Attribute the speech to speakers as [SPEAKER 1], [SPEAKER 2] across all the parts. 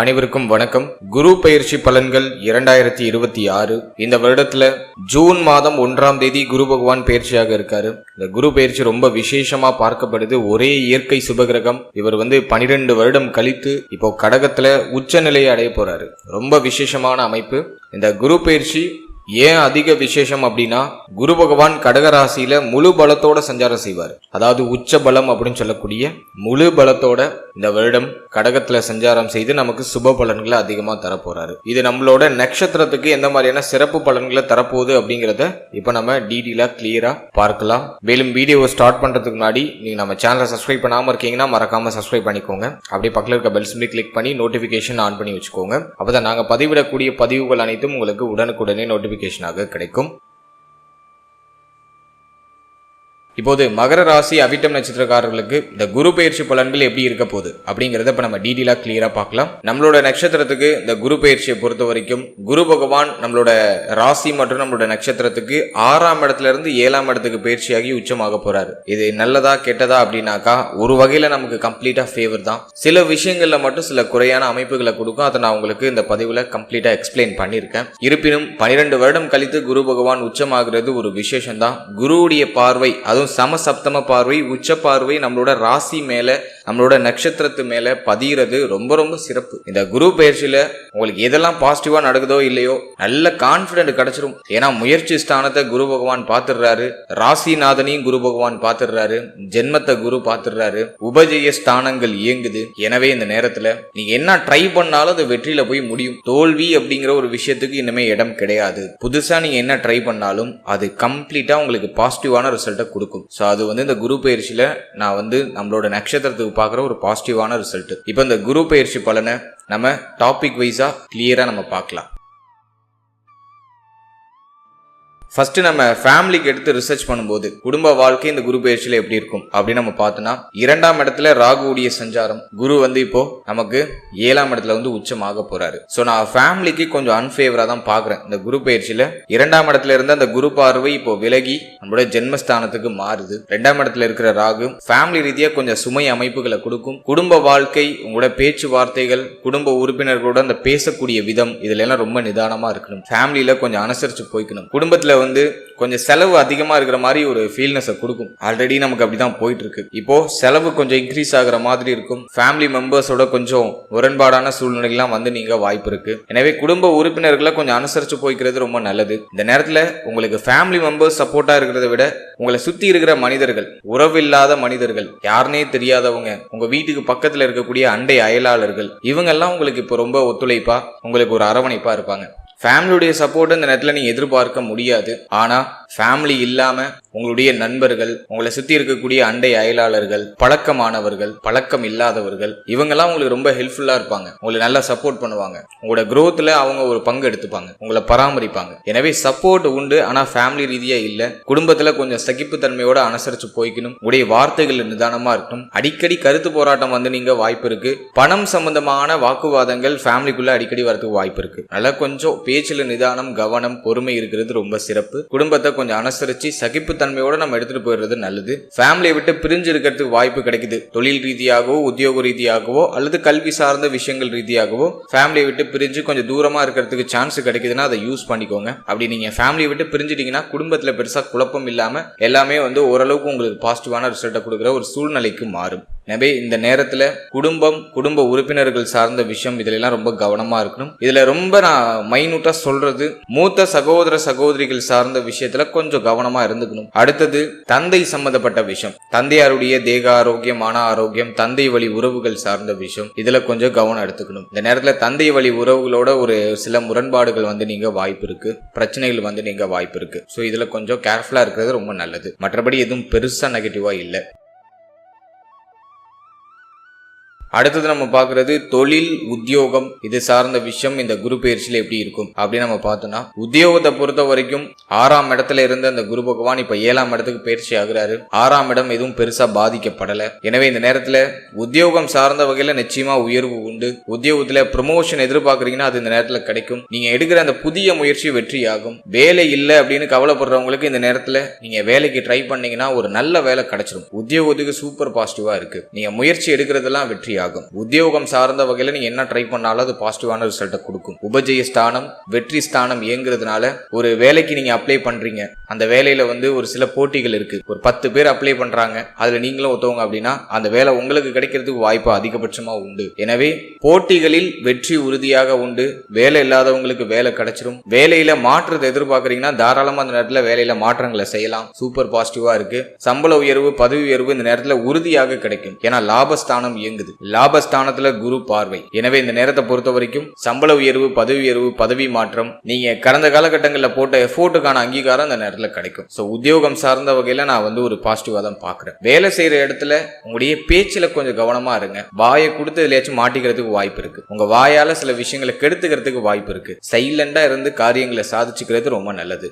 [SPEAKER 1] அனைவருக்கும் வணக்கம். குரு பெயர்ச்சி பலன்கள் 2026. இந்த வருடத்துல ஜூன் மாதம் 1ஆம் தேதி குரு பகவான் பெயர்ச்சியாக இருக்காரு. இந்த குரு பெயர்ச்சி ரொம்ப விசேஷமா பார்க்கப்படுது. ஒரே இயற்கை சுபகிரகம். இவர் 12 வருடம் கழித்து இப்போ கடகத்துல உச்ச நிலையை அடைய போறாரு. ரொம்ப விசேஷமான அமைப்பு. இந்த குரு பெயர்ச்சி ஏன் அதிக விசேஷம் அப்படின்னா, குரு பகவான் கடகராசியில முழு பலத்தோட சஞ்சாரம் செய்வார். அதாவது உச்ச பலம் அப்படின்னு சொல்லக்கூடிய முழு பலத்தோட இந்த வருடம் கடகத்துல சஞ்சாரம் செய்து நமக்கு சுப பலன்களை அதிகமா தரப்போறாரு. இது நம்மளோட நட்சத்திரத்துக்கு எந்த மாதிரியான சிறப்பு பலன்களை தரப்போகுது அப்படிங்கறத இப்ப நம்ம டீடெயிலா கிளியரா பார்க்கலாம். மேலும் வீடியோவை ஸ்டார்ட் பண்றதுக்கு முன்னாடி நீங்க நம்ம சேனலை சப்ஸ்கிரைப் பண்ணாம இருக்கீங்கன்னா மறக்காம சப்ஸ்கிரைப் பண்ணிக்கோங்க. அப்படியே பக்கத்துல இருக்க பெல் சிம்பலை கிளிக் பண்ணி நோட்டிபிகேஷன் ஆன் பண்ணி வச்சுக்கோங்க. அப்பதான் நாங்க பதிவிடக்கூடிய பதிவுகள் அனைத்தும் உங்களுக்கு உடனுக்குடனே நோட்டிபிகேஷனாக கிடைக்கும். இப்போது மகர ராசி அவிட்டம் நட்சத்திரக்காரர்களுக்கு இந்த குரு பெயர்ச்சி பலன்கள் எப்படி இருக்க போகுது அப்படிங்கறத இப்ப நம்ம டீடெயிலா கிளியரா பார்க்கலாம். நம்மளோட நட்சத்திரத்துக்கு இந்த குரு பெயர்ச்சியை பொறுத்த வரைக்கும் குரு பகவான் நம்மளோட ராசி மற்றும் நம்மளோட நட்சத்திரத்துக்கு 6ஆம் இடத்துல இருந்து 7ஆம் இடத்துக்கு பயிற்சியாகி உச்சமாக போறாரு. இது நல்லதா கெட்டதா அப்படின்னாக்கா ஒரு வகையில நமக்கு கம்ப்ளீட்டா ஃபேவர் தான். சில விஷயங்கள்ல மட்டும் சில குறையான அமைப்புகளை கொடுக்கும். அதை நான் உங்களுக்கு இந்த பதிவுல கம்ப்ளீட்டா எக்ஸ்பிளைன் பண்ணியிருக்கேன். இருப்பினும் 12 வருடம் கழித்து குரு பகவான் உச்சமாகிறது ஒரு விசேஷம் தான். குருவுடைய பார்வை, அதுவும் சமசப்தம பார்வை, உச்ச பார்வை நம்மளோட ராசி மேல நம்மளோட நட்சத்திரத்து மேல பதிகிறது ரொம்ப ரொம்ப சிறப்பு. இந்த குரு பயிற்சியில உங்களுக்கு எதெல்லாம் பாசிட்டிவா நடக்குதோ இல்லையோ நல்ல கான்பிடன்ட் கிடைச்சிரும். ஏன்னா முயற்சி ஸ்தானத்தை குரு பகவான் பாத்துடுறாரு, ராசிநாதனையும் குரு பகவான் பாத்துடுறாரு, ஜென்மத்தை குரு பாத்துடுறாரு, உபஜய ஸ்தானங்கள் இயங்குது. எனவே இந்த நேரத்துல நீங்க என்ன ட்ரை பண்ணாலும் அது வெற்றியில போய் முடியும். தோல்வி அப்படிங்கிற ஒரு விஷயத்துக்கு இனிமே இடம் கிடையாது. புதுசா நீங்க என்ன ட்ரை பண்ணாலும் அது கம்ப்ளீட்டா உங்களுக்கு பாசிட்டிவான ரிசல்ட்டை கொடுக்கும். சோ அது இந்த குரு பயிற்சியில நான் நம்மளோட நட்சத்திரத்துக்கு பார்க்குற ஒரு பாசிட்டிவான ரிசல்ட். இப்போ இந்த குரு பயிற்சி பலனை நம்ம டாபிக் வைஸா கிளியரா நம்ம பார்க்கலாம். ஃபர்ஸ்ட் நம்ம ஃபேமிலிக்கு எடுத்து ரிசர்ச் பண்ணும்போது குடும்ப வாழ்க்கை இந்த குரு பயிற்சியில எப்படி இருக்கும் அப்படின்னு நம்ம பார்த்தோம்னா, 2ஆம் இடத்துல ராகுவுடைய சஞ்சாரம். குரு இப்போ நமக்கு 7ஆம் இடத்துல உச்சமாக போறாரு. சோ நான் ஃபேமிலிக்கு கொஞ்சம் அன்ஃபேவரா தான் பாக்குறேன். இந்த குரு பயிற்சியில 2ஆம் இடத்துல இருந்த அந்த குரு பார்வை இப்போ விலகி நம்மளோட ஜென்மஸ்தானத்துக்கு மாறுது. 2ஆம் இடத்துல இருக்கிற ராகு ஃபேமிலி ரீதியா கொஞ்சம் சுமை அமைப்புகளை கொடுக்கும். குடும்ப வாழ்க்கை, உங்களோட பேச்சுவார்த்தைகள், குடும்ப உறுப்பினர்களோட அந்த பேசக்கூடிய விதம், இதுல எல்லாம் ரொம்ப நிதானமா இருக்கணும். ஃபேமிலியில கொஞ்சம் அனுசரிச்சு போய்க்கணும். குடும்பத்துல கொஞ்சம் செலவு அதிகமா இருக்கிற மாதிரி ஒரு ஃபீல்னஸ் கொடுக்கும். ஆல்ரெடி நமக்கு அப்படிதான் போயிட்டு இருக்கு. இப்போ செலவு கொஞ்சம் இன்க்ரீஸ் ஆகுற மாதிரி இருக்கும். ஃபேமிலி மெம்பர்ஸோட கொஞ்சம் முரண்பாடான சூழ்நிலைகள்லாம் நீங்க வாய்ப்பு இருக்கு. எனவே குடும்ப உறுப்பினர்களை கொஞ்சம் அனுசரிச்சு போய்க்கிறது ரொம்ப நல்லது. இந்த நேரத்துல உங்களுக்கு ஃபேமிலி மெம்பர்ஸ் சப்போர்ட்டா இருக்கிறத விட உங்களை சுத்தி இருக்கிற மனிதர்கள், உறவில்லாத மனிதர்கள், யாருனே தெரியாதவங்க, உங்க வீட்டுக்கு பக்கத்துல இருக்கக்கூடிய அண்டை அயலாளர்கள், இவங்க எல்லாம் உங்களுக்கு இப்போ ரொம்ப ஒத்துழைப்பா, உங்களுக்கு ஒரு அரவணைப்பா இருப்பாங்க. ஃபேமிலியுடைய சப்போர்ட் இந்த நேரத்தில் நீங்க எதிர்பார்க்க முடியாது. ஆனா ஃபேமிலி இல்லாம உங்களுடைய நண்பர்கள், உங்களை சுத்தி இருக்கக்கூடிய அண்டை அயலாளர்கள், பழக்கமானவர்கள், பழக்கம் இல்லாதவர்கள், இவங்கெல்லாம் உங்களுக்கு ரொம்ப ஹெல்ப்ஃபுல்லா இருப்பாங்க. உங்களுக்கு நல்லா சப்போர்ட் பண்ணுவாங்க. உங்களோட growthல அவங்க ஒரு பங்கு எடுத்துப்பாங்க, உங்களை பராமரிப்பாங்க. எனவே சப்போர்ட் உண்டு. ஆனா ஃபேமிலி ரீதியா இல்ல. குடும்பத்துல கொஞ்சம் சகிப்பு தன்மையோட அனுசரிச்சு போய்க்கணும். உங்களுடைய வார்த்தைகள் நிதானமா இருக்கணும். அடிக்கடி கருத்து போராட்டம் நீங்க வாய்ப்பு இருக்கு. பணம் சம்பந்தமான வாக்குவாதங்கள் ஃபேமிலிக்குள்ள அடிக்கடி வரதுக்கு வாய்ப்பு இருக்கு. நல்லா கொஞ்சம் பேச்சுல நிதானம், கவனம், பொறுமை இருக்கிறது ரொம்ப சிறப்பு. குடும்பத்தை கொஞ்சம் அனுசரிச்சு சகிப்பு தன்மையோட நம்ம எடுத்துட்டு போயிடுறது நல்லது. ஃபேமிலியை விட்டு பிரிஞ்சு இருக்கிறதுக்கு வாய்ப்பு கிடைக்குது. தொழில் ரீதியாகவோ, உத்தியோக ரீதியாகவோ, அல்லது கல்வி சார்ந்த விஷயங்கள் ரீதியாகவோ ஃபேமிலியை விட்டு பிரிஞ்சு கொஞ்சம் தூரமா இருக்கிறதுக்கு சான்ஸ் கிடைக்குதுன்னா அதை யூஸ் பண்ணிக்கோங்க. அப்படி நீங்க ஃபேமிலியை விட்டு பிரிஞ்சிட்டீங்கன்னா குடும்பத்துல பெருசா குழப்பம் இல்லாம எல்லாமே ஓரளவுக்கு உங்களுக்கு பாசிட்டிவான ரிசல்ட்டை கொடுக்குற ஒரு சூழ்நிலைக்கு மாறும். எனவே இந்த நேரத்துல குடும்ப உறுப்பினர்கள் சார்ந்த விஷயம் இதுல ரொம்ப கவனமா இருக்கணும். இதுல ரொம்ப நான் மைனூட்டா சொல்றது, மூத்த சகோதர சகோதரிகள் சார்ந்த விஷயத்துல கொஞ்சம் கவனமா இருந்துக்கணும். அடுத்தது தந்தை சம்பந்தப்பட்ட விஷயம், தந்தையாருடைய தேக ஆரோக்கியம், மன ஆரோக்கியம், தந்தை வழி உறவுகள் சார்ந்த விஷயம், இதுல கொஞ்சம் கவனம் எடுத்துக்கணும். இந்த நேரத்துல தந்தை வழி உறவுகளோட ஒரு சில முரண்பாடுகள் நீங்க வாய்ப்பு இருக்கு, பிரச்சனைகள் நீங்க வாய்ப்பு இருக்கு. சோ இதுல கொஞ்சம் கேர்ஃபுல்லா இருக்கிறது ரொம்ப நல்லது. மற்றபடி எதுவும் பெருசா நெகட்டிவா இல்லை. அடுத்தது நம்ம பார்க்கறது தொழில், உத்தியோகம், இது சார்ந்த விஷயம் இந்த குரு பயிற்சியில எப்படி இருக்கும் அப்படின்னு நம்ம பார்த்தோம்னா, உத்தியோகத்தை பொறுத்த வரைக்கும் 6ஆம் இடத்துல இருந்த அந்த குரு பகவான் இப்ப 7ஆம் இடத்துக்கு பயிற்சி ஆகுறாரு. 6ஆம் இடம் எதுவும் பெருசா பாதிக்கப்படல. எனவே இந்த நேரத்துல உத்தியோகம் சார்ந்த வகையில நிச்சயமா உயர்வு உண்டு. உத்தியோகத்துல ப்ரமோஷன் எதிர்பார்க்கறீங்கன்னா அது இந்த நேரத்துல கிடைக்கும். நீங்க எடுக்கிற அந்த புதிய முயற்சி வெற்றியாகும். வேலை இல்லை அப்படின்னு கவலைப்படுறவங்களுக்கு இந்த நேரத்துல நீங்க வேலைக்கு ட்ரை பண்ணீங்கன்னா ஒரு நல்ல வேலை கிடைச்சிடும். உத்தியோகத்துக்கு சூப்பர் பாசிட்டிவா இருக்கு. நீங்க முயற்சி எடுக்கிறதெல்லாம் வெற்றியா ஆகும். உத்தியோகம் சார்ந்த வகையில நீங்க என்ன ட்ரை பண்ணாலும் அது பாசிட்டிவான ரிசல்ட்டை கொடுக்கும். உபஜய ஸ்தானம் வெற்றி ஸ்தானம் இயங்குறதுனால ஒரு வேலைக்கு நீங்க அப்ளை பண்றீங்க, அந்த வேலையில ஒரு சில போட்டிகள் இருக்கு. ஒரு 10 பேர் அப்ளை பண்றாங்க, அதுல நீங்களும் ஒருத்தவங்க அப்படின்னா அந்த வேலை உங்களுக்கு கிடைக்கிறதுக்கு வாய்ப்பு அதிகபட்சமா உண்டு. எனவே போட்டிகளில் வெற்றி உறுதியாக உண்டு. வேலை இல்லாதவங்களுக்கு வேலை கிடைச்சிரும். வேலையில மாற்றத்தை எதிர்பார்க்கறீங்கன்னா தாராளமா அந்த நேரத்துல வேலையில மாற்றங்களை செய்யலாம். சூப்பர் பாசிட்டிவா இருக்கு. சம்பள உயர்வு பதவி உயர்வு இந்த நேரத்துல உறுதியாக கிடைக்கும். ஏன்னா லாபஸ்தானம் இயங்குது. லாபஸ்தானத்துல குரு பார்வை. எனவே இந்த நேரத்தை பொறுத்த வரைக்கும் சம்பள உயர்வு பதவி மாற்றம், நீங்க கடந்த காலகட்டங்களில் போட்ட எஃபோர்ட்டுக்கான அங்கீகாரம் அந்த நேரத்துல கிடைக்கும். சோ உத்தியோகம் சார்ந்த வகையில நான் ஒரு பாசிட்டிவா தான் பாக்குறேன். வேலை செய்யற இடத்துல உங்களுடைய பேச்சுல கொஞ்சம் கவனமா இருங்க. வாயை கொடுத்து எதுலயாச்சும் மாட்டிக்கிறதுக்கு வாய்ப்பு இருக்கு. உங்க வாயால சில விஷயங்களை கெடுத்துக்கிறதுக்கு வாய்ப்பு இருக்கு. சைலண்டா இருந்து காரியங்களை சாதிச்சுக்கிறது ரொம்ப நல்லது.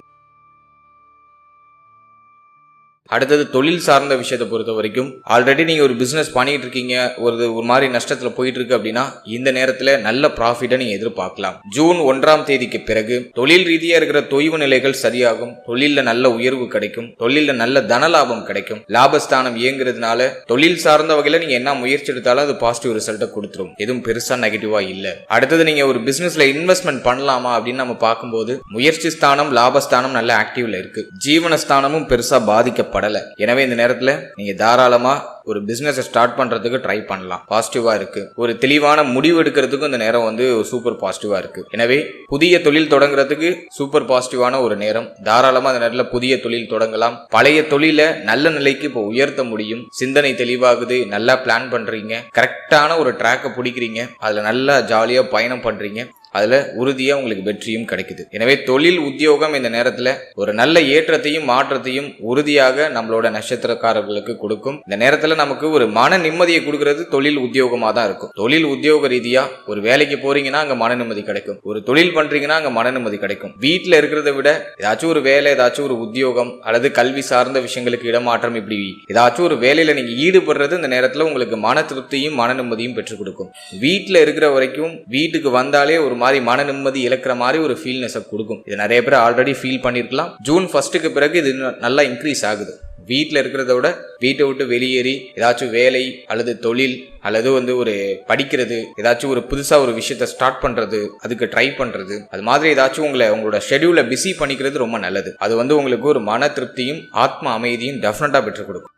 [SPEAKER 1] அடுத்தது தொழில் சார்ந்த விஷயத்தை பொறுத்த வரைக்கும் ஆல்ரெடி நீங்க ஒரு பிசினஸ் பண்ணிட்டு இருக்கீங்க, ஒரு மாதிரி நஷ்டத்துல போயிட்டு இருக்கு அப்படின்னா இந்த நேரத்துல நல்ல ப்ராஃபிட்டை நீங்க எதிர்பார்க்கலாம். ஜூன் 1ஆம் தேதிக்கு பிறகு தொழில் ரீதியா இருக்கிற தொய்வு நிலைகள் சரியாகும். தொழில நல்ல உயர்வு கிடைக்கும். தொழில நல்ல தனலாபம் கிடைக்கும். லாபஸ்தானம் இயங்குறதுனால தொழில் சார்ந்த வகையில நீங்க என்ன முயற்சி எடுத்தாலும் அது பாசிட்டிவ் ரிசல்ட்டை கொடுத்துரும். எதுவும் பெருசா நெகட்டிவா இல்ல. அடுத்தது நீங்க ஒரு பிசினஸ்ல இன்வெஸ்ட்மெண்ட் பண்ணலாமா அப்படின்னு நம்ம பார்க்கும்போது முயற்சி ஸ்தானம் லாபஸ்தானம் நல்ல ஆக்டிவ்ல இருக்கு. ஜீவனஸ்தானமும் பெருசா பாதிக்கப்படும். எனவே இந்த நேரத்துல நீங்க தாராளமா ஒரு பிசினஸ் ஸ்டார்ட் பண்றதுக்கு ட்ரை பண்ணலாம். பாசிட்டிவா இருக்கு. ஒரு தெளிவான முடிவு எடுக்கிறதுக்கும் இந்த நேரம் சூப்பர் பாசிட்டிவா இருக்கு. எனவே புதிய தொழில் தொடங்குறதுக்கு சூப்பர் பாசிட்டிவான ஒரு நேரம். தாராளமா அந்த நேரத்துல புதிய தொழில் தொடங்கலாம். பழைய தொழில நல்ல நிலைக்கு இப்போ உயர்த்த முடியும். சிந்தனை தெளிவாகுது. நல்லா பிளான் பண்றீங்க. கரெக்டான ஒரு ட்ராக்கை பிடிக்கிறீங்க. அதுல நல்லா ஜாலியா பயணம் பண்றீங்க. அதுல உறுதியா உங்களுக்கு வெற்றியும் கிடைக்குது. எனவே தொழில் உத்தியோகம் இந்த நேரத்துல ஒரு நல்ல ஏற்றத்தையும் மாற்றத்தையும் உறுதியாக நம்மளோட நட்சத்திரக்காரர்களுக்கு கொடுக்கும். இந்த நேரத்துல நமக்கு ஒரு மன நிம்மதியை கொடுக்கிறது தொழில் உத்தியோகமா தான் இருக்கும். தொழில் உத்தியோக ரீதியா ஒரு வேலைக்கு போறீங்கன்னா அங்க மன நிம்மதி கிடைக்கும். ஒரு தொழில் பண்றீங்கன்னா அங்க மன நிம்மதி கிடைக்கும். வீட்டுல இருக்கிறத விட ஏதாச்சும் ஒரு வேலை, ஏதாச்சும் ஒரு உத்தியோகம் அல்லது கல்வி சார்ந்த விஷயங்களுக்கு இடமாற்றம், இப்படி ஏதாச்சும் ஒரு வேலையில நீங்க ஈடுபடுறது இந்த நேரத்துல உங்களுக்கு மன திருப்தியும் மன நிம்மதியும் பெற்றுக் கொடுக்கும். வீட்டுல இருக்கிற வரைக்கும் வீட்டுக்கு வந்தாலே ஒரு மாதிரி மன நிம்மதி இழக்கிற மாதிரி ஒரு ஃபீல்னஸ் கொடுக்கும். இது நிறைய பேர் ஆல்ரெடி ஃபீல் பண்ணிருக்கலாம். ஜூன் 1க்கு பிறகு இது நல்லா இன்க்ரீஸ் ஆகுது. வீட்டில் இருக்கிறத விட வீட்டை விட்டு வெளியேறி ஏதாச்சும் வேலை அல்லது தொழில் அல்லது ஒரு படிக்கிறது, ஏதாச்சும் ஒரு புதுசா ஒரு விஷயத்த ஸ்டார்ட் பண்றது, அதுக்கு ட்ரை பண்றது, அது மாதிரி ஏதாச்சும் உங்களோட ஷெட்யூலை பிஸி பண்ணிக்கிறது ரொம்ப நல்லது. அது உங்களுக்கு ஒரு மன திருப்தியும் ஆத்ம அமைதியும் டெஃபினட்டா பெற்றுக் கொடுக்கும்.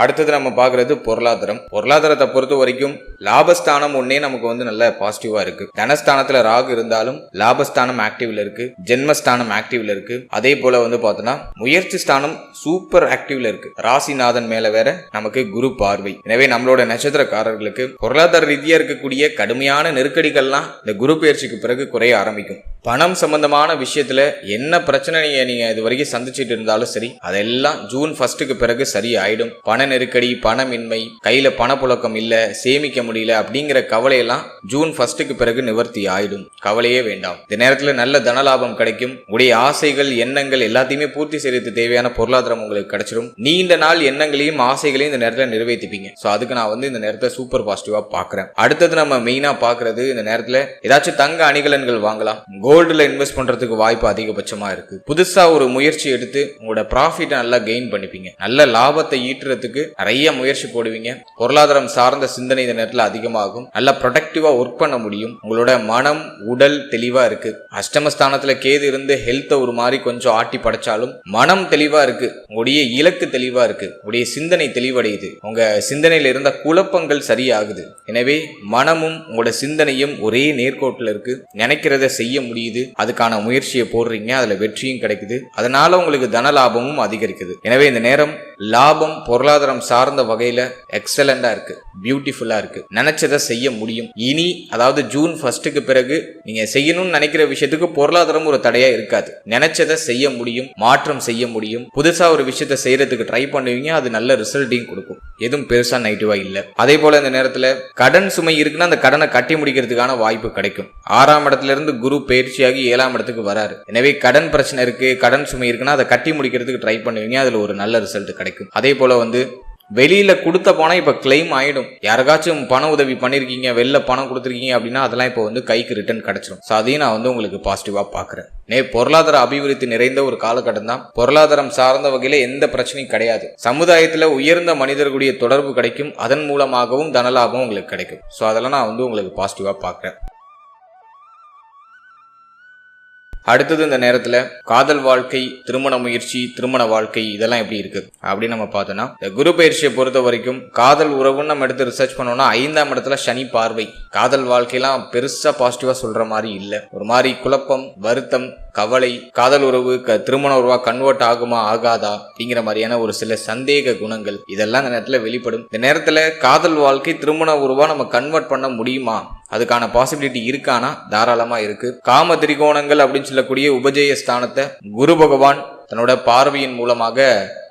[SPEAKER 1] அடுத்தது நம்ம பாக்குறது பொருளாதாரம். பொருளாதாரத்தை பொறுத்த வரைக்கும் லாபஸ்தானம் ஒன்னே நமக்கு நல்ல பாசிட்டிவா இருக்கு. தனஸ்தானத்துல ராகு இருந்தாலும் லாபஸ்தானம் ஆக்டிவ்ல இருக்கு. ஜென்மஸ்தானம் ஆக்டிவ்ல இருக்கு. அதே போல பார்த்தோம்னா முயற்சி ஸ்தானம் சூப்பர் ஆக்டிவ்ல இருக்கு. ராசிநாதன் மேல வேற நமக்கு குரு பார்வை. எனவே நம்மளோட நட்சத்திரக்காரர்களுக்கு பொருளாதார ரீதியா இருக்கக்கூடிய கடுமையான நெருக்கடிகள்லாம் இந்த குரு பயிற்சிக்கு பிறகு குறைய ஆரம்பிக்கும். பணம் சம்பந்தமான விஷயத்துல என்ன பிரச்சனை நீங்க இது வரைக்கும் சந்திச்சுட்டு இருந்தாலும் சரி, அதெல்லாம் ஜூன் 1க்கு பிறகு சரி ஆயிடும். பண நெருக்கடி, பணமின்மை, கையில பணப்புழக்கம் இல்ல, சேமிக்க முடியல அப்படிங்கிற கவலையெல்லாம் ஜூன் 1க்கு பிறகு நிவர்த்தி ஆயிடும். கவலையே வேண்டாம். இந்த நேரத்துல நல்ல தனலாபம் கிடைக்கும். உடைய ஆசைகள் எண்ணங்கள் எல்லாத்தையுமே பூர்த்தி செய்யறதுக்கு தேவையான பொருளாதாரம் உங்களுக்கு கிடைச்சிடும். நீண்ட நாள் எண்ணங்களையும் ஆசைகளையும் இந்த நேரத்துல நிறைவேற்றிப்பீங்க. சோ அதுக்கு நான் இந்த நேரத்தை சூப்பர் பாசிட்டிவா பாக்குறேன். அடுத்தது நம்ம மெயினா பாக்குறது இந்த நேரத்துல ஏதாச்சும் தங்க அணிகலன்கள் வாங்கலாம். கோல்டுல இன்வெஸ்ட் பண்றதுக்கு வாய்ப்பு அதிகபட்சமா இருக்கு. புதுசா ஒரு முயற்சி எடுத்து உங்களோட ப்ராஃபிட்டை நல்லா கெயின் பண்ணிப்பீங்க. நல்ல லாபத்தை ஈட்டுறதுக்கு நிறைய முயற்சி போடுவீங்க. பொருளாதாரம் சார்ந்த சிந்தனை இந்த நேரத்தில் அதிகமாகும். நல்லா ப்ரொடக்டிவா ஒர்க் பண்ண முடியும். உங்களோட மனம் உடல் தெளிவா இருக்கு. அஷ்டமஸ்தானத்துல கேது இருந்து ஹெல்த்தை ஒரு மாதிரி கொஞ்சம் ஆட்டி படைச்சாலும் மனம் தெளிவா இருக்கு. உங்களுடைய இலக்கு தெளிவா இருக்கு. உங்களுடைய சிந்தனை தெளிவடையுது. உங்க சிந்தனையில இருந்த குழப்பங்கள் சரியாகுது. எனவே மனமும் உங்களோட சிந்தனையும் ஒரே நேர்கோட்டில் இருக்கு. நினைக்கிறத செய்ய முடியுது. அதுக்கான முயற்சியை போடுறீங்க. அதுல வெற்றியும் கிடைக்குது. அதனால உங்களுக்கு தன லாபமும் அதிகரிக்குது. எனவே இந்த நேரம் லாபம் பொருளாதாரம் சார்ந்த வகையில எக்ஸலண்டா இருக்கு. பியூட்டிஃபுல்லா இருக்கு. நினைச்சதை செய்ய முடியும். இனி அதாவது ஜூன் 1க்கு பிறகு நீங்க செய்யணும்னு நினைக்கிற விஷயத்துக்கு பொருளாதாரம் ஒரு தடையா இருக்காது. நினைச்சதை செய்ய முடியும். மாற்றம் செய்ய முடியும். புதுசா ஒரு விஷயத்தை செய்யறதுக்கு ட்ரை பண்ணுவீங்க. அது நல்ல ரிசல்ட்டையும் கொடுக்கும். எதுவும் பெருசா நெகட்டிவா இல்ல. அதே போல இந்த நேரத்துல கடன் சுமை இருக்குன்னா அந்த கடனை கட்டி முடிக்கிறதுக்கான வாய்ப்பு கிடைக்கும். 6ஆம் இடத்துல இருந்து குரு பயிற்சியாகி 7ஆம் இடத்துக்கு வராரு. எனவே கடன் பிரச்சனை இருக்கு, கடன் சுமை இருக்குன்னா அதை கட்டி முடிக்கிறதுக்கு ட்ரை பண்ணுவீங்க. அதுல ஒரு நல்ல ரிசல்ட் கிடைக்கும். அதே போல வெளியில கொடுத்த பணம் இப்ப கிளைம் ஆயிடும். யாருக்காச்சும் பண உதவி பண்ணிருக்கீங்க, வெளில பணம் கொடுத்துருக்கீங்க அப்படின்னா அதெல்லாம் இப்போ வந்து கைக்கு ரிட்டர்ன் கிடைச்சிடும். ஸோ அதையும் நான் வந்து உங்களுக்கு பாசிட்டிவா பாக்குறேன். பொருளாதார அபிவிருத்தி நிறைந்த ஒரு காலகட்டம் தான். பொருளாதாரம் சார்ந்த வகையில எந்த பிரச்சனையும் கிடையாது. சமுதாயத்துல உயர்ந்த மனிதர்களுடைய தொடர்பு கிடைக்கும், அதன் மூலமாகவும் தனலாபம் உங்களுக்கு கிடைக்கும். ஸோ அதெல்லாம் நான் வந்து உங்களுக்கு பாசிட்டிவா பாக்குறேன். அடுத்தது இந்த நேரத்துல காதல் வாழ்க்கை, திருமண முயற்சி, திருமண வாழ்க்கை இதெல்லாம் எப்படி இருக்கு அப்படின்னு நம்ம பார்த்தோம்னா, இந்த குரு பயிற்சியை பொறுத்த வரைக்கும் காதல் உறவுன்னு நம்ம எடுத்து ரிசர்ச் பண்ணோம்னா 5ஆம் இடத்துல சனி பார்வை. காதல் வாழ்க்கையெல்லாம் பெருசா பாசிட்டிவா சொல்ற மாதிரி இல்ல. ஒரு மாதிரி குழப்பம், வருத்தம், கவலை, காதல் உறவு திருமண உறவா கன்வெர்ட் ஆகுமா ஆகாதா அப்படிங்கிற மாதிரியான ஒரு சில சந்தேக குணங்கள் இதெல்லாம் இந்த நேரத்துல வெளிப்படும். இந்த நேரத்துல காதல் வாழ்க்கை திருமண உறவா நம்ம கன்வெர்ட் பண்ண முடியுமா, அதுக்கான பாசிபிலிட்டி இருக்கானா? தாராளமா இருக்கு. காம திரிகோணங்கள் அப்படின்னு சொல்லக்கூடிய உபஜய ஸ்தானத்தை குரு பகவான் தன்னோட பார்வையின் மூலமாக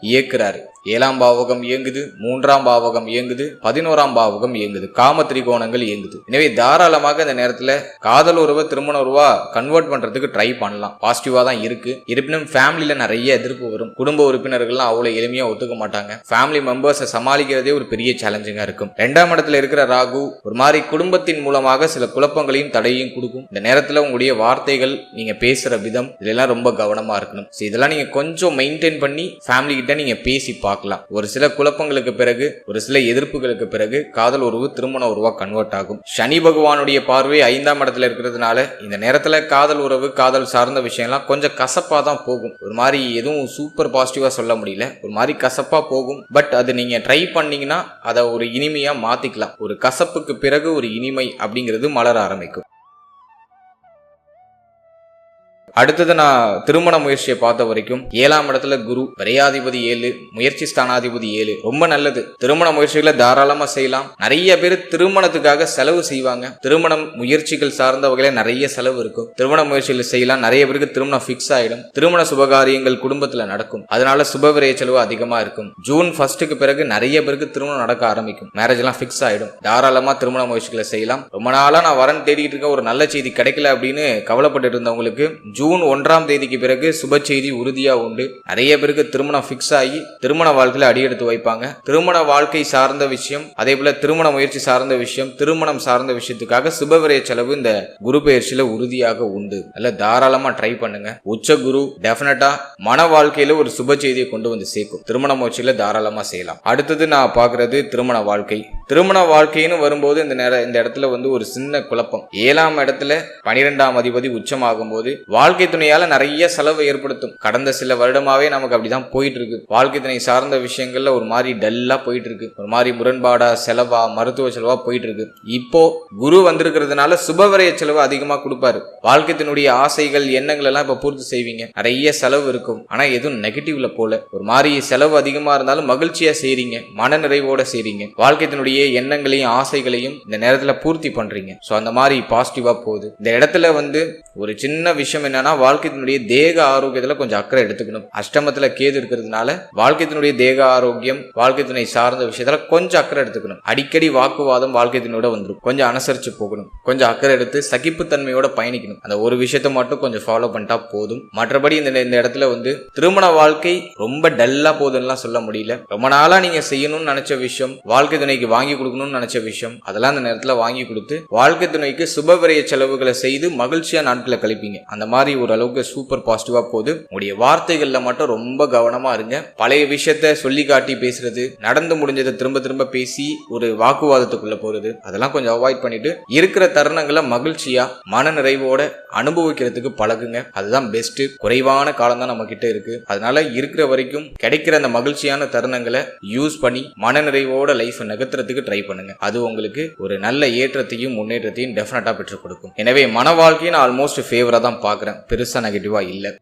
[SPEAKER 1] இயக்குறாரு. 7ஆம் பாவகம் இயங்குது, 3ஆம் பாவகம் இயங்குது, 11ஆம் பாவகம் இயங்குது, காம திரிகோணங்கள் இயங்குது. எனவே தாராளமாக இந்த நேரத்துல காதல் உறவை திருமண உறவா கன்வெர்ட் பண்றதுக்கு ட்ரை பண்ணலாம். பாசிட்டிவா தான் இருக்கு. இருப்பினும் ஃபேமிலியில நிறைய எதிர்ப்பு வரும். குடும்ப உறுப்பினர்கள்லாம் அவ்வளவு எளிமையா ஒத்துக்க மாட்டாங்க. ஃபேமிலி மெம்பர்ஸை சமாளிக்கிறதே ஒரு பெரிய சேலஞ்சிங்கா இருக்கும். 2ஆம் இடத்துல இருக்கிற ராகு ஒரு மாதிரி குடும்பத்தின் மூலமாக சில குழப்பங்களையும் தடையும் கொடுக்கும். இந்த நேரத்துல உங்களுடைய வார்த்தைகள், நீங்க பேசுற விதம் இதெல்லாம் ரொம்ப கவனமா இருக்கணும். இதெல்லாம் நீங்க கொஞ்சம் மெயின்டைன் பண்ணி ஃபேமிலி கிட்ட நீங்க பேசி பார்க்கலாம். ஒரு சில குழப்பங்களுக்கு பிறகு, ஒரு சில எதிர்ப்புகளுக்கு பிறகு காதல் உறவு திருமண உறவா கன்வெர்ட் ஆகும். சனி பகவானுடைய பார்வை 5ஆம் இடத்துல இருக்கிறதுனால இந்த நேரத்துல காதல் உறவு, காதல் சார்ந்த விஷயம்லாம் கொஞ்சம் கசப்பா தான் போகும். ஒரு மாதிரி எதுவும் சூப்பர் பாசிட்டிவா சொல்ல முடியல, ஒரு மாதிரி கசப்பா போகும். பட் அது நீங்க ட்ரை பண்ணீங்கன்னா அதை ஒரு இனிமையா மாத்திக்கலாம். ஒரு கசப்புக்கு பிறகு ஒரு இனிமை அப்படிங்கிறது மலர ஆரம்பிக்கும். அடுத்தது நான் திருமண முயற்சியை பார்த்த வரைக்கும் 7ஆம் இடத்துல குரு, விரையாதிபதி 7, முயற்சி ஸ்தானாதிபதி 7, ரொம்ப நல்லது. திருமண முயற்சிகளை தாராளமா செய்யலாம். நிறைய பேர் திருமணத்துக்காக செலவு செய்வாங்க. திருமணம் முயற்சிகள் சார்ந்த வகையில நிறைய செலவு இருக்கும். திருமண முயற்சிகள் செய்யலாம். நிறைய பேருக்கு திருமணம் பிக்ஸ் ஆயிடும். திருமண சுபகாரியங்கள் குடும்பத்துல நடக்கும். அதனால சுபவிரய செலவு அதிகமா இருக்கும். ஜூன் 1 பிறகு நிறைய பேருக்கு திருமணம் நடக்க ஆரம்பிக்கும். மேரேஜ் எல்லாம் பிக்ஸ் ஆயிடும். தாராளமா திருமண முயற்சிகளை செய்யலாம். ரொம்ப நாளா நான் வரன் தேடிட்டு இருக்க, ஒரு நல்ல செய்தி கிடைக்கல அப்படின்னு கவலைப்பட்டு இருந்தவங்களுக்கு ஜூன் 1ஆம் தேதிக்கு பிறகு சுப செய்தி உறுதியா உண்டு. நிறைய பேருக்கு திருமணம் பிக்ஸ் ஆகி திருமண வாழ்க்கையில அடியெடுத்து வைப்பாங்க. திருமண வாழ்க்கை சார்ந்த விஷயம், அதே போல திருமண முயற்சி சார்ந்த விஷயம், திருமணம் சார்ந்த விஷயத்துக்காக சுபவிரய செலவு இந்த குரு பயிற்சியில உறுதியாக உண்டு. அல்ல தாராளமா ட்ரை பண்ணுங்க. உச்ச குரு டெஃபினட்டா மன வாழ்க்கையில ஒரு சுப செய்தியை கொண்டு வந்து சேர்க்கும். திருமண முயற்சியில தாராளமா செய்யலாம். அடுத்தது நான் பாக்குறது திருமண வாழ்க்கை. திருமண வாழ்க்கைன்னு வரும்போது இந்த இடத்துல வந்து ஒரு சின்ன குழப்பம். 7ஆம் இடத்துல 12ஆம் அதிபதி உச்சமாகும் போது வாழ்க்கை துணையால நிறைய செலவு ஏற்படுத்தும். கடந்த சில வருடமாவே நமக்கு அப்படிதான் போயிட்டு இருக்கு. வாழ்க்கை துணை சார்ந்த விஷயங்கள்ல ஒரு மாதிரி டல்லா போயிட்டு இருக்கு. ஒரு மாதிரி முரண்பாடா, செலவா, மருத்துவ செலவா போயிட்டு இருக்கு. இப்போ குரு வந்திருக்கிறதுனால சுபவிரய செலவு அதிகமா கொடுப்பாரு. வாழ்க்கை துணையுடைய ஆசைகள், எண்ணங்கள் எல்லாம் இப்ப பூர்த்தி செய்வீங்க. நிறைய செலவு இருக்கும். ஆனா எதுவும் நெகட்டிவ்ல போல. ஒரு மாதிரி செலவு அதிகமா இருந்தாலும் மகிழ்ச்சியா செய்றீங்க, மன நிறைவோட செய்றீங்க. வாழ்க்கை துணையுடைய எண்ணங்களையும் ஆசைகளையும் இந்த நேரத்துல பூர்த்தி பண்றீங்க. சோ அந்த மாதிரி பாசிட்டிவா போகுது. இந்த இடத்துல வந்து ஒரு சின்ன விஷயம் என்னன்னா, வாழ்க்கையினுடைய தேக ஆரோக்கியத்துல கொஞ்சம் அக்கறை எடுத்துக்கணும். அஷ்டமத்துல கேது இருக்கிறதுனால வாழ்க்கையினுடைய தேக ஆரோக்கியம், வாழ்க்கை துணை சார்ந்த விஷயத்துல கொஞ்சம் அக்கறை எடுத்துக்கணும். அடிக்கடி வாக்குவாதம் வாழ்க்கை துணையோட வந்துடும். கொஞ்சம் அனுசரிச்சு போகணும். கொஞ்சம் அக்கறை எடுத்து சகிப்புத்தன்மையோட பயணிக்கணும். அந்த ஒரு விஷயத்த மட்டும் கொஞ்சம் ஃபாலோ பண்ணிட்டா போதும். மற்றபடி இந்த இடத்துல வந்து திருமண வாழ்க்கை ரொம்ப டல்லா போகுதுன்னு சொல்ல முடியல. ரொம்ப நாளா நீங்க செய்யணும்னு நினைச்ச விஷயம், வாழ்க்கை துணைக்கு வாங்கி கொடுக்கணும்னு நினைச்ச விஷயம், அதெல்லாம் இந்த நேரத்துல வாங்கி கொடுத்து வாழ்க்கை துணைக்கு சுபவிரய செலவுகளை செய்து மகிழ்ச்சியா நாட்களை கழிப்பீங்க. அந்த மாதிரி ஒரு அளவுக்கு சூப்பர் பாசிட்டிவா போகுது. உங்களுடைய வார்த்தைகள்ல மட்டும் ரொம்ப கவனமா இருங்க. பழைய விஷயத்த சொல்லி காட்டி பேசுறது, நடந்து முடிஞ்சதை திரும்ப திரும்ப பேசி ஒரு வாக்குவாதத்துக்குள்ள போறது, அதெல்லாம் கொஞ்சம் அவாய்ட் பண்ணிட்டு இருக்கிற தருணங்களை மகிழ்ச்சியா மன நிறைவோட அனுபவிக்கிறதுக்கு பழகுங்க. அதுதான் பெஸ்ட். குறைவான காலம் தான் நம்ம கிட்ட இருக்கு. அதனால இருக்கிற வரைக்கும் கிடைக்கிற அந்த மகிழ்ச்சியான தருணங்களை யூஸ் பண்ணி மன நிறைவோட லைஃப் நகர்த்துறதுக்கு ட்ரை பண்ணுங்க. அது உங்களுக்கு ஒரு நல்ல ஏற்றத்தையும் முன்னேற்றத்தையும் டெஃபினட்டா பெற்றுக் கொடுக்கும். எனவே மன வாழ்க்கையை நான் ஆல்மோஸ்ட் ஃபேவரா தான் பாக்குறேன். பெருசா நெகட்டிவா இல்ல.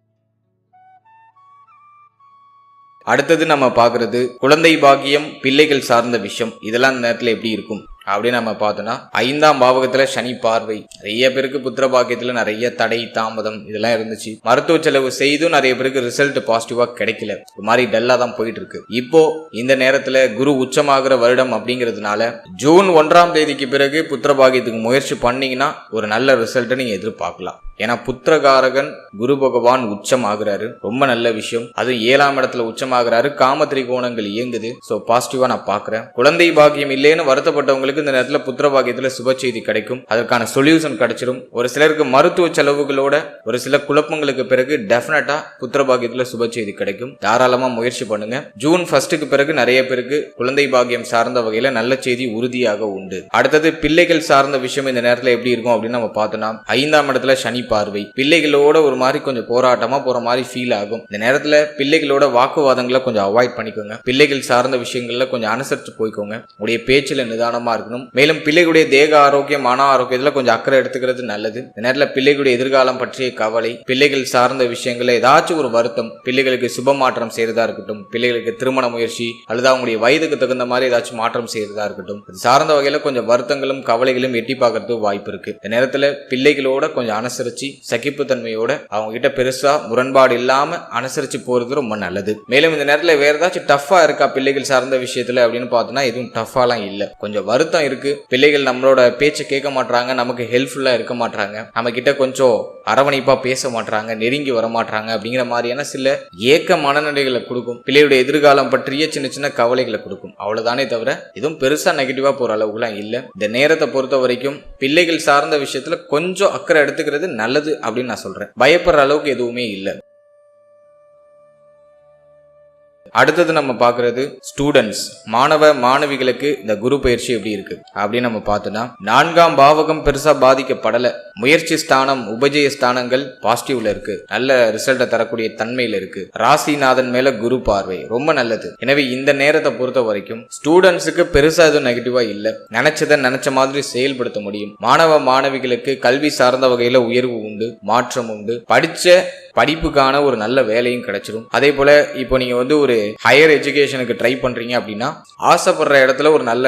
[SPEAKER 1] அடுத்தது நம்ம பாக்குறது குழந்தை பாக்கியம், பிள்ளைகள் சார்ந்த விஷயம். இதெல்லாம் இந்த நேரத்துல எப்படி இருக்கும் அப்படின்னு நம்ம பார்த்தோம்னா, 5ஆம் பாவகத்துல சனி பார்வை. நிறைய பேருக்கு புத்திர பாக்கியத்துல நிறைய தடை, தாமதம் இதெல்லாம் இருந்துச்சு. மருத்துவ செலவு செய்தும் நிறைய பேருக்கு ரிசல்ட் பாசிட்டிவா கிடைக்கல. ஒரு மாதிரி டல்லா தான் போயிட்டு இருக்கு. இப்போ இந்த நேரத்துல குரு உச்சமாகிற வருடம் அப்படிங்கிறதுனால ஜூன் 1ஆம் தேதிக்கு பிறகு புத்திர பாக்கியத்துக்கு முயற்சி பண்ணீங்கன்னா ஒரு நல்ல ரிசல்ட்டை நீங்க எதிர்பார்க்கலாம். ஏன்னா புத்திரகாரகன் குரு பகவான் உச்சம் ஆகுறாரு, ரொம்ப நல்ல விஷயம். அதுவும் 7ஆம் இடத்துல உச்சம் ஆகுறாரு, காம திரிகோணங்கள் இயங்குது. சோ பாசிட்டிவா நான் பாக்குறேன். குழந்தை பாக்கியம் இல்லைன்னு வருத்தப்பட்டவங்களுக்கு இந்த நேரத்துல புத்திர பாக்கியத்துல சுப செய்தி கிடைக்கும், அதற்கான சொல்யூஷன் கிடைச்சிடும். ஒரு சிலருக்கு மருத்துவ செலவுகளோட ஒரு சில குழப்பங்களுக்கு பிறகு டெஃபினட்டா புத்திர பாக்கியத்துல சுப செய்தி கிடைக்கும். தாராளமா முயற்சி பண்ணுங்க. ஜூன் 1 பிறகு நிறைய பேருக்கு குழந்தை பாக்கியம் சார்ந்த வகையில நல்ல செய்தி உறுதியாக உண்டு. அடுத்தது பிள்ளைகள் சார்ந்த விஷயம் இந்த நேரத்துல எப்படி இருக்கும் அப்படின்னு நம்ம பார்த்தோம்னா, 5ஆம் இடத்துல சனி பார்வை, பிள்ளைகளோட ஒரு மாதிரி கொஞ்சம் போராட்டமா போற மாதிரி ஃபீல் ஆகும். இந்த நேரத்துல பிள்ளைகளோட வாக்குவாதங்களை கொஞ்சம் அவாய்ட் பண்ணிக்கோங்க. பிள்ளைகள் சார்ந்த விஷயங்கள்ல கொஞ்சம் அனுசரிச்சு போய்க்கோங்க. உடைய பேச்சுல நிதானமா இருக்கணும். மேலும் பிள்ளைகளுடைய தேக ஆரோக்கியம், மன ஆரோக்கியத்துல கொஞ்சம் அக்கறை எடுத்துக்கிறது நல்லது. இந்த நேரத்துல பிள்ளைகளுடைய எதிர்காலம் பற்றிய கவலை, பிள்ளைகள் சார்ந்த விஷயங்கள்ல ஏதாச்சும் ஒரு வருத்தம், பிள்ளைகளுக்கு சுப மாற்றம் செய்யறதா இருக்கட்டும், பிள்ளைகளுக்கு திருமண முயற்சி அல்லது அவங்களுடைய வயதுக்கு தகுந்த மாதிரி ஏதாச்சும் மாற்றம் செய்யறதா இருக்கட்டும், அது சார்ந்த வகையில கொஞ்சம் வருத்தங்களும் கவலைகளும் எட்டி பார்க்கறதுக்கு வாய்ப்பு இருக்கு. இந்த நேரத்துல பிள்ளைகளோட கொஞ்சம் அனுசரிச்சு சகிப்பு தன்மையோட அவங்க கிட்ட பெருசா முரண்பாடு இல்லாம அனுசரிச்சு போறது ரொம்ப நல்லது. மேலும் இந்த நேரத்துல வேற ஏதாச்சும் டஃபா இருக்கா பிள்ளைகள் சார்ந்த விஷயத்துல அப்படின்னு பார்த்தோம்னா எதுவும் டஃபாலாம் இல்ல. கொஞ்சம் வருத்தம் இருக்கு. பிள்ளைகள் நம்மளோட பேச்சை கேட்க மாட்டாங்க, நமக்கு ஹெல்ப்ஃபுல்லா இருக்க மாட்டாங்க, நம்ம கிட்ட கொஞ்சம் அரவணைப்பா பேச மாட்டாங்க, நெருங்கி வர மாட்டாங்க அப்படிங்கிற மாதிரியான சில ஏக்க மனநிலைகளை கொடுக்கும். பிள்ளையுடைய எதிர்காலம் பற்றிய சின்ன சின்ன கவலைகளை கொடுக்கும். அவ்வளவுதானே தவிர எதுவும் பெருசா நெகட்டிவா போற அளவுக்குலாம் இல்ல. இந்த நேரத்தை பொறுத்த வரைக்கும் பிள்ளைகள் சார்ந்த விஷயத்துல கொஞ்சம் அக்கறை எடுத்துக்கிறது நல்லது அப்படின்னு நான் சொல்றேன். பயப்படுற அளவுக்கு எதுவுமே இல்லை. அடுத்தது நம்ம பார்க்கறது ஸ்டூடெண்ட்ஸ், மாணவ மாணவிகளுக்கு இந்த குரு பயிற்சி எப்படி இருக்கு அப்படின்னு நம்ம பார்த்தோம்னா, 4ஆம் பாவகம் பெருசா பாதிக்கப்படல. முயற்சி ஸ்தானம், உபஜய ஸ்தானங்கள் பாசிட்டிவ்ல இருக்கு, நல்ல ரிசல்ட்டை தரக்கூடிய தன்மையில இருக்கு. ராசிநாதன் மேல குரு பார்வை ரொம்ப நல்லது. எனவே இந்த நேரத்தை பொறுத்த வரைக்கும் ஸ்டூடெண்ட்ஸுக்கு பெருசா எதுவும் நெகட்டிவா இல்ல. நினைச்சதை நினைச்ச மாதிரி செயல்படுத்த முடியும். மாணவ மாணவிகளுக்கு கல்வி சார்ந்த வகையில உயர்வு உண்டு, மாற்றம் உண்டு. படிச்ச படிப்புக்கான ஒரு நல்ல வேலையும் கிடைச்சிடும். அதே போல இப்போ நீங்க ஒரு ஹையர் எஜுகேஷனுக்கு ட்ரை பண்றீங்க அப்படின்னா ஆசைப்படுற இடத்துல ஒரு நல்ல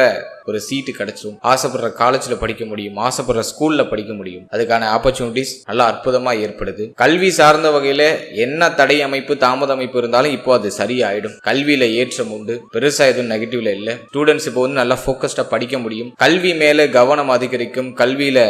[SPEAKER 1] ஒரு சீட்டு கிடைச்சிடும். ஆசைப்படுற காலேஜ்ல படிக்க முடியும், ஆசைப்படுற ஸ்கூல்ல படிக்க முடியும். அதுக்கான ஆப்பர்ச்சுனிட்டிஸ் நல்லா அற்புதமா ஏற்படுது. கல்வி சார்ந்த வகையில என்ன தடை அமைப்பு, தாமத அமைப்பு இருந்தாலும் இப்போ அது சரியாயிடும். கல்வியில ஏற்றம் உண்டு, பெருசா எதுவும் நெகட்டிவ்ல இல்ல. ஸ்டூடெண்ட்ஸ் இப்போ நல்லா ஃபோக்கஸ்டா படிக்க முடியும். கல்வி மேல கவனம் அதிகரிக்கும், கல்வியில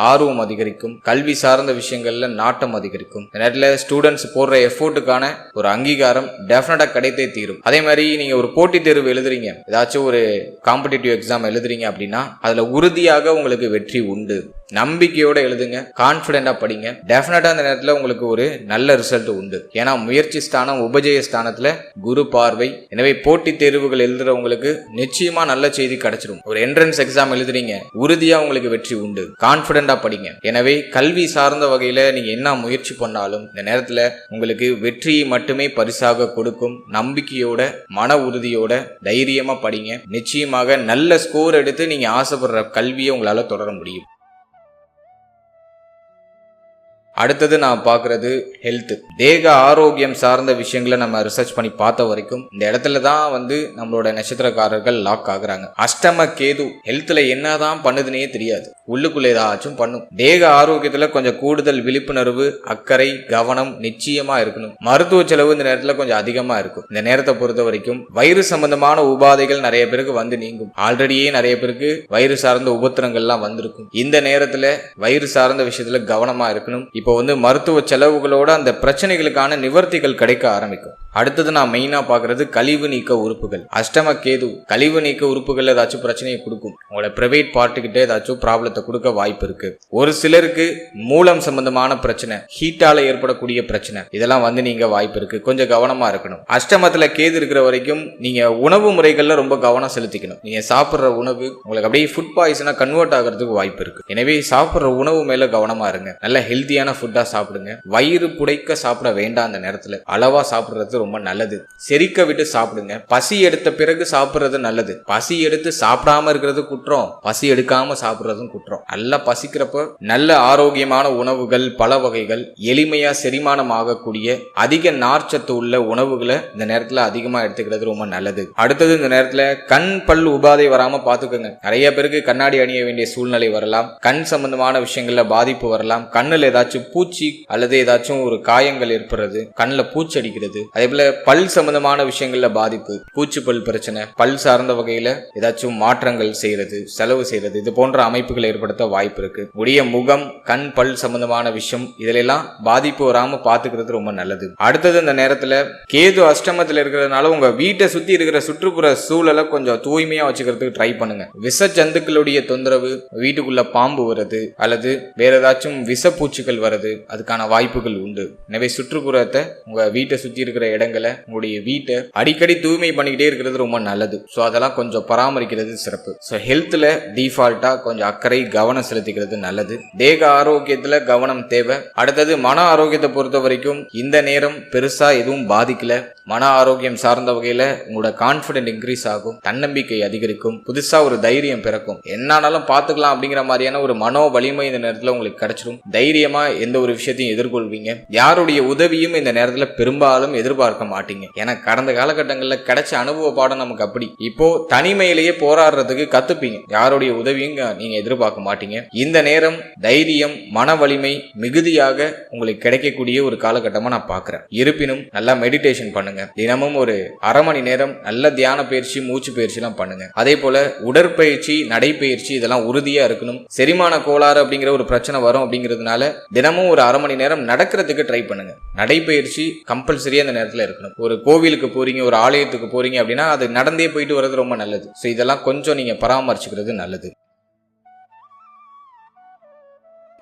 [SPEAKER 1] ஆர்வம் அதிகரிக்கும், கல்வி சார்ந்த விஷயங்கள்ல நாட்டம் அதிகரிக்கும். இந்த நேரத்துல ஸ்டூடெண்ட்ஸ் போடுற எஃபோர்ட்டுக்கான ஒரு அங்கீகாரம் டெஃபினட்டா கிடைத்தே தீரும். அதே மாதிரி நீங்க ஒரு போட்டித் தேர்வு எழுதுறீங்க, ஏதாச்சும் ஒரு காம்படிட்டிவ் எக்ஸாம் எழுதுறீங்க அப்படின்னா அதுல உறுதியாக உங்களுக்கு வெற்றி உண்டு. நம்பிக்கையோட எழுதுங்க, கான்பிடென்டா படிங்க. டெஃபினட்டா அந்த நேரத்துல உங்களுக்கு ஒரு நல்ல ரிசல்ட் உண்டு. ஏன்னா முயற்சி ஸ்தானம், உபஜய ஸ்தானத்துல குரு பார்வை. எனவே போட்டித் தேர்வுகள் எழுதுறவங்களுக்கு நிச்சயமா நல்ல செய்தி கிடைச்சிடும். ஒரு என்ட்ரன்ஸ் எக்ஸாம் எழுதுறீங்க, உறுதியா உங்களுக்கு வெற்றி உண்டு. கான்பிடென்டா படிங்க. எனவே கல்வி சார்ந்த வகையில நீங்க என்ன முயற்சி பண்ணாலும் இந்த நேரத்துல உங்களுக்கு வெற்றியை மட்டுமே பரிசாக கொடுக்கும். நம்பிக்கையோட, மன உறுதியோட தைரியமா படிங்க. நிச்சயமாக நல்ல ஸ்கோர் எடுத்து நீங்க ஆசைப்படுற கல்வியை உங்களால தொடர முடியும். அடுத்தது நான் பார்க்கறது ஹெல்த், தேக ஆரோக்கியம் சார்ந்த விஷயங்களை நம்ம ரிசர்ச் பண்ணி பார்த்த வரைக்கும் இந்த இடத்துல தான் நம்மளோட நட்சத்திரக்காரர்கள் லாக் ஆகுறாங்க. அஷ்டம கேது ஹெல்த்ல என்னதான் பண்ணுதுன்னே தெரியாது, உள்ளுக்குள்ள ஏதாச்சும் பண்ணும். தேக ஆரோக்கியத்துல கொஞ்சம் கூடுதல் விழிப்புணர்வு, அக்கறை, கவனம் நிச்சயமா இருக்கணும். மருத்துவ செலவு இந்த நேரத்துல கொஞ்சம் அதிகமா இருக்கும். இந்த நேரத்தை பொறுத்த வரைக்கும் வயிறு சம்பந்தமான உபாதைகள் நிறைய பேருக்கு நீங்கும். ஆல்ரெடியே நிறைய பேருக்கு வயிறு சார்ந்த உபத்திரங்கள்லாம் வந்திருக்கும். இந்த நேரத்துல வயிறு சார்ந்த விஷயத்துல கவனமா இருக்கணும். இப்போ மருத்துவ செலவுகளோட அந்த பிரச்சனைகளுக்கான நிவர்த்திகள் கிடைக்க ஆரம்பிக்கும். அடுத்தது நான் மெயினா பாக்குறது கழிவு நீக்க உறுப்புகள். அஷ்டம கேது கழிவு நீக்க உறுப்புகள் ஏதாச்சும் பிரச்சனையை கொடுக்கும். உங்களோட பிரைவேட் பார்ட்டுக்கிட்ட ஏதாச்சும் ப்ராப்ளத்தை கொடுக்க வாய்ப்பு இருக்கு. ஒரு சிலருக்கு மூலம் சம்பந்தமான பிரச்சனை, ஹீட்டால ஏற்படக்கூடிய பிரச்சனை, இதெல்லாம் நீங்க வாய்ப்பு இருக்கு. கொஞ்சம் கவனமா இருக்கணும். அஷ்டமத்துல கேது இருக்கிற வரைக்கும் நீங்க உணவு முறைகள்ல ரொம்ப கவனம் செலுத்திக்கணும். நீங்க சாப்பிடுற உணவு உங்களுக்கு அப்படியே ஃபுட் பாய்சனா கன்வெர்ட் ஆகிறதுக்கு வாய்ப்பு இருக்கு. எனவே சாப்பிடுற உணவு மேல கவனமா இருங்க. நல்ல ஹெல்த்தியான ஃபுட்டா சாப்பிடுங்க. வயிறு புடைக்க சாப்பிட வேண்டாம். அந்த நேரத்துல அளவா சாப்பிடுறது ரொம்ப நல்லது. செரிக்க விட்டு சாப்பிடுங்க. பசி எடுத்த பிறகு சாப்பிடுறது நல்லது. பசி எடுத்து சாப்பிடாம இருக்கிறது குற்றம், பசி எடுக்காம சாப்பிடுறதும் குற்றம். நல்லா பசிக்கிறப்ப நல்ல ஆரோக்கியமான உணவுகள், பல வகைகள், எளிமையா செரிமானம் ஆகக்கூடிய அதிக நார்ச்சத்து உள்ள உணவுகளை இந்த நேரத்துல அதிகமா எடுத்துக்கிறது ரொம்ப நல்லது. அடுத்தது இந்த நேரத்துல கண் பல் உபாதை வராம பாத்துக்கோங்க. நிறைய பேருக்கு கண்ணாடி அணிய வேண்டிய சூழ்நிலை வரலாம். கண் சம்பந்தமான விஷயங்கள்ல பாதிப்பு வரலாம். கண்ணுல ஏதாச்சும் பூச்சி அல்லது ஏதாச்சும் ஒரு காயங்கள் ஏற்படுறது, கண்ணுல பூச்சி அடிக்கிறது, அதே போல போல பல் சம்பந்தமான விஷயங்கள்ல பாதிப்பு, பூச்சிப்பல் பிரச்சனை, பல் சார்ந்த வகையில ஏதாச்சும் மாற்றங்கள் செய்யறது, செலவு செய்யறது, இது போன்ற அமைப்புகள் ஏற்படுத்த வாய்ப்பு இருக்கு. உடைய முகம், கண், பல் சம்பந்தமான விஷயம் இதுல பாதிப்பு வராம பாத்துக்கிறது ரொம்ப நல்லது. அடுத்தது இந்த நேரத்துல கேது அஷ்டமத்துல இருக்கிறதுனால உங்க வீட்டை சுத்தி இருக்கிற சுற்றுப்புற சூழலை கொஞ்சம் தூய்மையா வச்சுக்கிறதுக்கு ட்ரை பண்ணுங்க. விஷ ஜந்துக்களுடைய தொந்தரவு, வீட்டுக்குள்ள பாம்பு வருது அல்லது வேற ஏதாச்சும் விஷப்பூச்சிகள் வருது, அதுக்கான வாய்ப்புகள் உண்டு. எனவே சுற்றுப்புறத்தை, உங்க வீட்டை சுத்தி இருக்கிற இடங்களை, உங்களுடைய வீட்டை அடிக்கடி தூய்மை பண்ணிக்கிட்டே இருக்கிறது ரொம்ப நல்லது. ஸோ அதெல்லாம் கொஞ்சம் பராமரிக்கிறது சிறப்பு. ஸோ ஹெல்த்ல டிஃபால்ட்டா கொஞ்சம் அக்கறை, கவனம் செலுத்திக்கிறது நல்லது. தேக ஆரோக்கியத்துல கவனம் தேவை. அடுத்தது மன ஆரோக்கியத்தை பொறுத்த வரைக்கும் இந்த நேரம் பெருசா எதுவும் பாதிக்கல. மன ஆரோக்கியம் சார்ந்த வகையில உங்களோட கான்பிடன்ட் இன்க்ரீஸ் ஆகும், தன்னம்பிக்கை அதிகரிக்கும், புதுசா ஒரு தைரியம் பிறக்கும். என்னாலும் பாத்துக்கலாம் அப்படிங்கிற மாதிரியான ஒரு மனோ வலிமை இந்த நேரத்துல உங்களுக்கு கிடைச்சிடும். தைரியமா எந்த ஒரு விஷயத்தையும் எதிர்கொள்வீங்க. யாருடைய உதவியும் இந்த நேரத்துல பெரும்பாலும் எதிர்பார்க்க மாட்டீங்க. ஏன்னா கடந்த காலகட்டங்களில் கிடைச்ச அனுபவ பாடம் நமக்கு அப்படி. இப்போ தனிமையிலேயே போராடுறதுக்கு கத்துப்பீங்க. யாருடைய உதவியும் நீங்க எதிர்பார்க்க மாட்டீங்க. இந்த நேரம் தைரியம், மன வலிமை மிகுதியாக உங்களுக்கு கிடைக்கக்கூடிய ஒரு காலகட்டமா நான் பாக்குறேன். இருப்பினும் நல்லா மெடிடேஷன் பண்ணுங்க. தினமும் ஒரு அரை மணி நேரம் நல்ல தியான பயிற்சி, மூச்சு பயிற்சி எல்லாம் பண்ணுங்க. அதே போல உடற்பயிற்சி, நடைப்பயிற்சி இதெல்லாம் உறுதியா இருக்கணும். செரிமான கோளாறு அப்படிங்கிற ஒரு பிரச்சனை வரும் அப்படிங்கிறதுனால தினமும் ஒரு அரை மணி நேரம் நடக்கிறதுக்கு ட்ரை பண்ணுங்க. நடைப்பயிற்சி கம்பல்சரியா அந்த நேரத்தில் இருக்கணும். ஒரு கோவிலுக்கு போறீங்க, ஒரு ஆலயத்துக்கு போறீங்க அப்படின்னா அது நடந்தே போயிட்டு வர்றது ரொம்ப நல்லது. ஸோ இதெல்லாம் கொஞ்சம் நீங்க பராமரிச்சுக்கிறது நல்லது.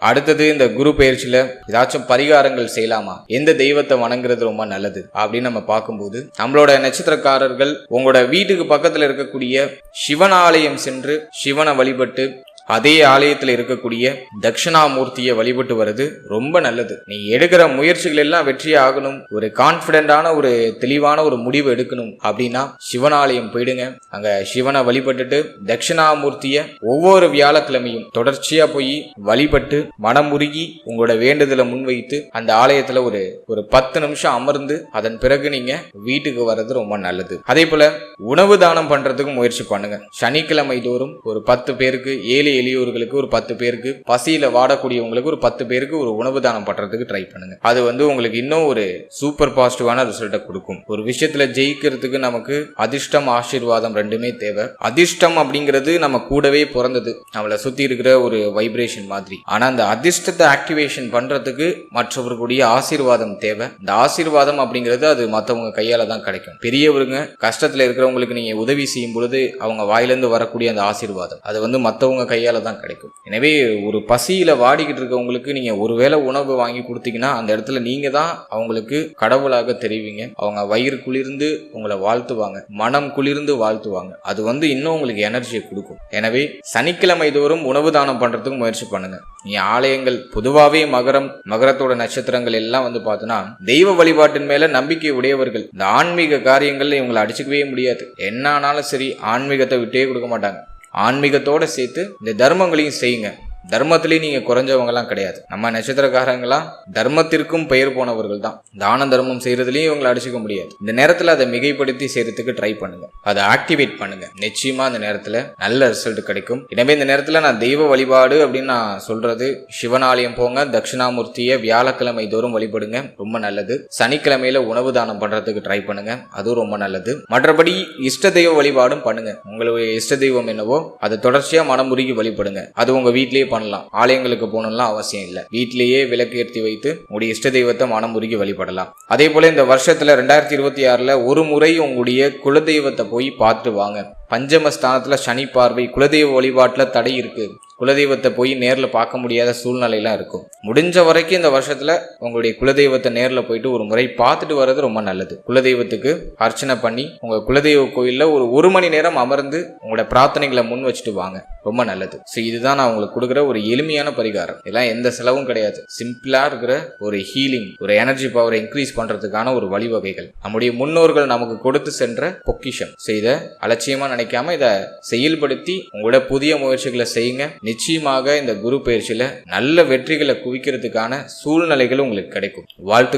[SPEAKER 1] அடுத்தது இந்த குரு பயிற்சியில ஏதாச்சும் பரிகாரங்கள் செய்யலாமா, எந்த தெய்வத்தை வணங்குறது ரொம்ப நல்லது அப்படின்னு நம்ம பார்க்கும்போது, நம்மளோட நட்சத்திரக்காரர்கள் உங்களோட வீட்டுக்கு பக்கத்துல இருக்கக்கூடிய சிவன் ஆலயம் சென்று சிவனை வழிபட்டு அதே ஆலயத்தில் இருக்கக்கூடிய தட்சிணாமூர்த்தியை வழிபட்டு வருது ரொம்ப நல்லது. நீ எடுக்கிற முயற்சிகள் எல்லாம் வெற்றி ஆகணும், ஒரு கான்பிடண்டான ஒரு தெளிவான ஒரு முடிவு எடுக்கணும் அப்படின்னா சிவனாலயம் போயிடுங்க. அங்க சிவனை வழிபட்டுட்டு தட்சிணாமூர்த்திய ஒவ்வொரு வியாழக்கிழமையும் தொடர்ச்சியா போய் வழிபட்டு மனமுருகி உங்களோட வேண்டுதலை முன்வைத்து அந்த ஆலயத்துல ஒரு 10 நிமிஷம் அமர்ந்து அதன் பிறகு நீங்க வீட்டுக்கு வர்றது ரொம்ப நல்லது. அதே போல உணவு தானம் பண்றதுக்கு முயற்சி பண்ணுங்க. சனிக்கிழமை தோறும் ஒரு 10 பேருக்கு, 7 எளியோர்களுக்கு, ஒரு 10 பேருக்கு, பசியில வாடக்கூடியவங்களுக்கு ஒரு 10 பேருக்கு ஒரு உணவு தானம் பண்றதுக்கு ட்ரை பண்ணுங்க. அது உங்களுக்கு இன்னும் ஒரு சூப்பர் பாசிட்டிவான ரிசல்ட்டை கொடுக்கும். ஒரு விஷயத்துல ஜெயிக்கிறதுக்கு நமக்கு அதிர்ஷ்டம், ஆசீர்வாதம் ரெண்டுமே தேவை. அதிர்ஷ்டம் அப்படிங்கிறது நம்ம கூடவே பிறந்தது, நம்மளை சுத்தி இருக்கிற ஒரு வைப்ரேஷன் மாதிரி. ஆனா அந்த அதிர்ஷ்டத்தை ஆக்டிவேஷன் பண்றதுக்கு மற்றவர்களுடைய ஆசீர்வாதம் தேவை. இந்த ஆசீர்வாதம் அப்படிங்கிறது அது மற்றவங்க கையால தான் கிடைக்கும். பெரியவருங்க கஷ்டத்துல இருக்கிறவங்களுக்கு நீங்க உதவி செய்யும் பொழுது அவங்க வாயிலிருந்து வரக்கூடிய அந்த ஆசீர்வாதம் அது மற்றவங்க கையால தான் கிடைக்கும். எனவே ஒரு பசியில வாடிக்கிட்டு இருக்கவங்களுக்கு நீங்க ஒருவேளை உணவு வாங்கி கொடுத்தீங்கன்னா அந்த இடத்துல நீங்க தான் அவங்களுக்கு கடவுளாக தெரிவிங்க. அவங்க வயிறு குளிர்ந்து உங்களை வாழ்த்துவாங்க, மனம் குளிர்ந்து வாழ்த்துவாங்க. அது இன்னும் உங்களுக்கு எனர்ஜியை கொடுக்கும். எனவே சனிக்கிழமை தோறும் உணவு தானம் பண்றதுக்கு முயற்சி பண்ணுங்க. நீ ஆலயங்கள் பொதுவாகவே மகரத்தோட நட்சத்திரங்கள் எல்லாம் பார்த்தோன்னா தெய்வ வழிபாட்டின் மேல நம்பிக்கை உடையவர்கள். இந்த ஆன்மீக காரியங்கள்ல இவங்களை அடிச்சுக்கவே முடியாது. என்ன ஆனாலும் சரி ஆன்மீகத்தை விட்டே கொடுக்க மாட்டாங்க. ஆன்மீகத்தோட சேர்த்து இந்த தர்மங்களையும் செய்யுங்க. தர்மத்திலேயே நீங்க குறைஞ்சவங்கலாம் கிடையாது. நம்ம நட்சத்திரக்காரங்களாம் தர்மத்திற்கும் பெயர் போனவர்கள் தான். தான தர்மம் செய்யறதுலயும் இவங்களை அடிச்சுக்க முடியாது. இந்த நேரத்துல அதை மிகைப்படுத்தி செய்யறதுக்கு ட்ரை பண்ணுங்க, அதை ஆக்டிவேட் பண்ணுங்க. நிச்சயமா இந்த நேரத்துல நல்ல ரிசல்ட் கிடைக்கும். எனவே இந்த நேரத்துல நான் தெய்வ வழிபாடு அப்படின்னு நான் சொல்றது, சிவனாலயம் போங்க, தட்சிணாமூர்த்தியை வியாழக்கிழமை தோறும் வழிபடுங்க, ரொம்ப நல்லது. சனிக்கிழமையில உணவு தானம் பண்றதுக்கு ட்ரை பண்ணுங்க, அதுவும் ரொம்ப நல்லது. மற்றபடி இஷ்ட தெய்வ வழிபாடும் பண்ணுங்க. உங்களுடைய இஷ்ட தெய்வம் என்னவோ அதை தொடர்ச்சியா மனமுருகி வழிபடுங்க. அது உங்க வீட்டிலேயே பண்ணலாம். ஆலயங்களுக்கு போகணும்லாம் அவசியம் இல்லை. வீட்டிலேயே விளக்கு ஏற்றி வைத்து உங்களுடைய இஷ்ட தெய்வத்தை மனமுருகி வழிபடலாம். அதே போல இந்த வருஷத்துல 2026 ஒரு முறை உங்களுடைய குலதெய்வத்தை போய் பார்த்து வாங்க. பஞ்சமஸ்தானத்துல சனி பார்வை, குலதெய்வ வழிபாட்டுல தடை இருக்கு, குலதெய்வத்தை போய் நேர்ல பார்க்க முடியாத சூழ்நிலையெல்லாம் இருக்கும். முடிஞ்ச வரைக்கும் இந்த வருஷத்துல உங்களுடைய குலதெய்வத்தை நேர்ல போயிட்டு ஒரு முறை பார்த்துட்டு வர்றது ரொம்ப நல்லது. குலதெய்வத்துக்கு அர்ச்சனை பண்ணி உங்க குலதெய்வ கோயில்ல ஒரு மணி நேரம் அமர்ந்து உங்களோட பிரார்த்தனைகளை முன் வச்சுட்டு வாங்க, ரொம்ப நல்லது. ஸோ இதுதான் நான் உங்களுக்கு கொடுக்குற ஒரு எளிமையான பரிகாரம். இதெல்லாம் எந்த செலவும் கிடையாது. சிம்பிளா இருக்கிற ஒரு ஹீலிங், ஒரு எனர்ஜி பவரை இன்க்ரீஸ் பண்றதுக்கான ஒரு வழிவகைகள் நம்முடைய முன்னோர்கள் நமக்கு கொடுத்து சென்ற பொக்கிஷம். ஸோ இதை அலட்சியமா நினைக்காம இதை செயல்படுத்தி உங்களோட புதிய முயற்சிகளை செய்யுங்க. நிச்சயமாக இந்த குரு பயிற்சியில நல்ல வெற்றிகளை குவிக்கிறதுக்கான சூழ்நிலைகள் உங்களுக்கு கிடைக்கும். வாழ்த்து.